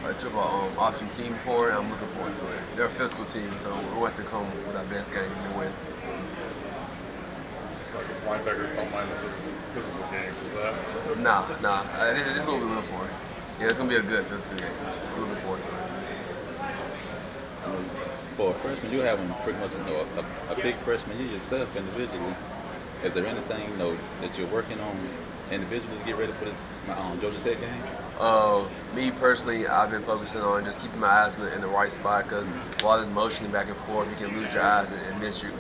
a triple option team before, and I'm looking forward to it. They're a physical team, so we want to come with our best game and win. So I guess linebackers don't mind the physical games, is that? Nah. This is what we look for. Yeah, it's gonna be a good physical game. We're looking forward to it. For a freshman, you're having pretty much a big freshman year yourself individually. Is there anything that you're working on individually to get ready for this Georgia Tech game? Me personally, I've been focusing on just keeping my eyes in the right spot, because while there's motioning back and forth, you can lose your eyes and miss your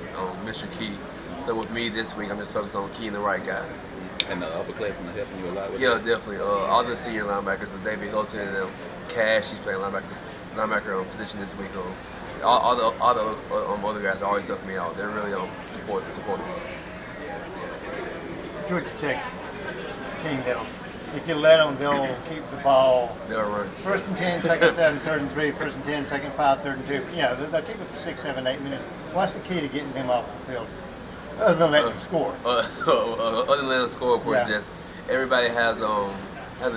key. So with me this week, I'm just focused on keying the right guy. And the upperclassmen are helping you a lot with Yeah, that? definitely. All the senior linebackers, David Hilton and Cash, he's playing linebacker position this week. All the other guys always help me out. They're really supportive. Georgia Tech's team, if you let them, they'll keep the ball. They'll run. First and 10, second and 7, third and 3, first and 10, second and 5, third and 2. Yeah, they'll keep it for 6, 7, 8 minutes. What's the key to getting them off the field? Other than letting them score. Other than letting them score, of course, Yeah. just everybody has a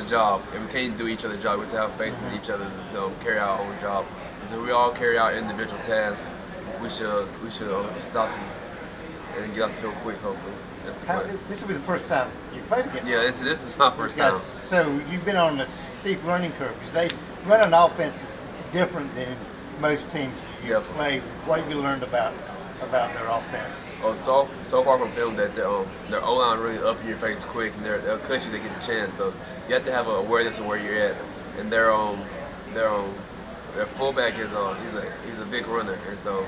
job, and we can't do each other's job. We have to have faith in each other to carry out our own job. So we all carry out individual tasks. We should stop them and get off the field quick, hopefully. This will be the first time you played against them. Yeah, this is my first time. So you've been on a steep learning curve, because they run an offense that's different than most teams you play. What have you learned about their offense? So far from film that their O-line really up in your face quick, and they'll cut you to get a chance. So you have to have an awareness of where you're at. And their fullback is he's a big runner, and so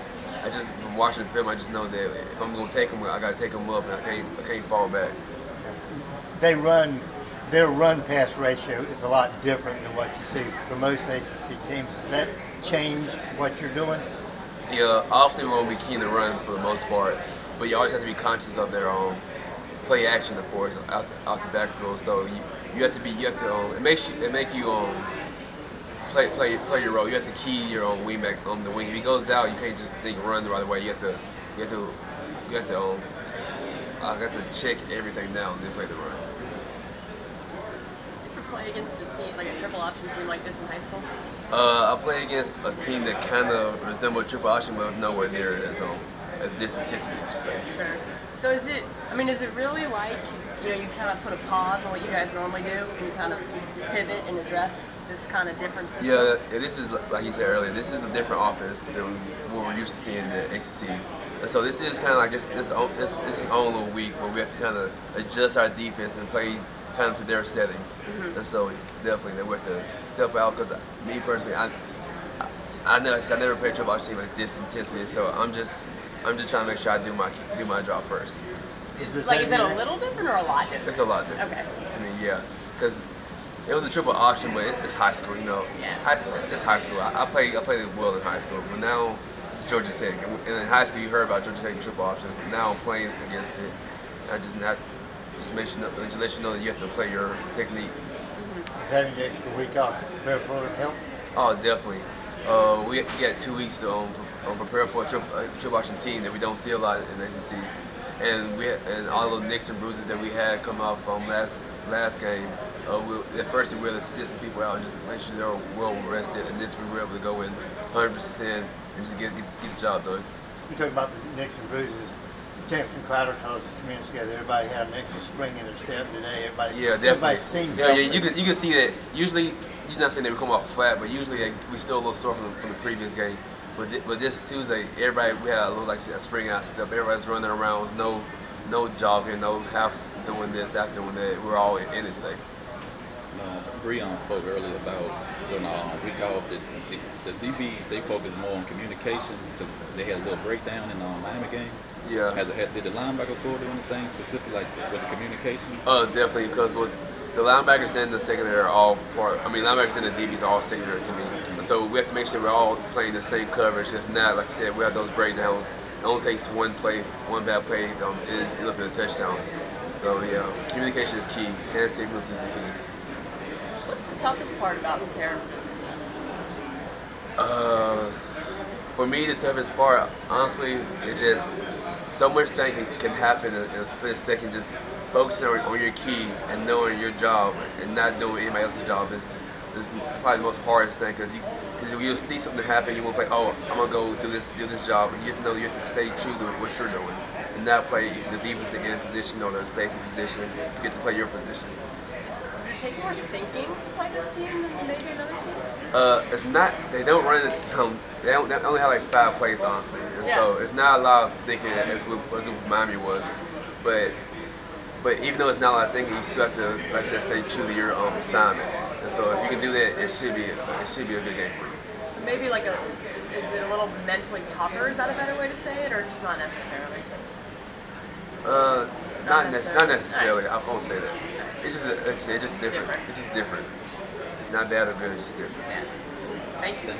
from watching the film, I just know that if I'm gonna take him, I gotta take him up, and I can't fall back. Their run-pass ratio is a lot different than what you see for most ACC teams. Does that change what you're doing? Yeah, obviously we're gonna be keen to run for the most part, but you always have to be conscious of their play action, of course, out the backfield. So it makes you play your role. You have to key your own wingback on the wing. If he goes out, you can't just think run the right way. You have to I guess check everything down and then play the run. Did you ever play against a team, like a triple option team like this in high school? I played against a team that kind of resembled triple option, but was nowhere near it at this intensity, I should say. Sure. So is it really like, you kind of put a pause on what you guys normally do and you kind of pivot and address this kind of different system? Yeah, this is, like you said earlier, this is a different offense than what we're used to seeing in the ACC. And so this is kind of like this is own little week where we have to kind of adjust our defense and play kind of to their settings. Mm-hmm. And so definitely we have to step out, because me personally, I never played triple option team like this intensity. So I'm just trying to make sure I do my job first. Is that a little different or a lot different? It's a lot different. Okay. To me, yeah, because it was a triple option, but it's high school, Yeah. It's high school. I played it well in high school, but now it's Georgia Tech. And in high school, you heard about Georgia Tech triple options. Now I'm playing against it. I just let you know that you have to play your technique. Does having the extra week off to prepare for it help? Oh, definitely. We got 2 weeks to prepare for a triple option team that we don't see a lot in the ACC. And all those nicks and bruises that we had come out from last game, at first we were assisting people out and just make sure they're well rested, and this we were able to go in 100% and just get the job done. You talk about the nicks and bruises. Jameson Crowder told us a few minutes ago that everybody had an extra spring in their step today. Everybody seemed you can see that. Usually not saying that we come off flat, but usually we still a little sore from the previous game. But this Tuesday, we had a little a spring out step. Everybody's running around with no jogging, no half doing this, half doing that. We're all in it today. Breon spoke earlier about when week off, the DBs, they focus more on communication because they had a little breakdown in the Miami game. Yeah. Did the linebacker core do anything specific like with the communication? Definitely, because with the linebackers and the secondary are all part. Linebackers and the DBs are all secondary to me. So we have to make sure we're all playing the same coverage. If not, like you said, we have those breakdowns. It only takes one bad play, and look at a touchdown. So yeah, communication is key. Hand signals is the key. What's the toughest part about preparing for this team? For me, the toughest part, honestly, it just so much thing can happen in a split second. Just focusing on your key and knowing your job and not doing anybody else's job is probably the most hardest thing because you'll see something happen, you won't play. Oh, I'm gonna go do this job. And you have to know you have to stay true to what you're doing, and not play the defensive end position or the safety position. You get to play your position. Does it take more thinking to play this team than maybe another team? It's not. They don't run it. They only have like 5 plays, honestly, and so it's not a lot of thinking as with Miami was. But even though it's not a lot of thinking, you still have to, like I said, stay true to your assignment. And so if you can do that, it should be a good game for you. So maybe like is it a little mentally tougher? Is that a better way to say it, or just not necessarily? Not necessarily. Right. I won't say that. It's just different. It's just different. Not bad or good. It's just different. Yeah. Thank you.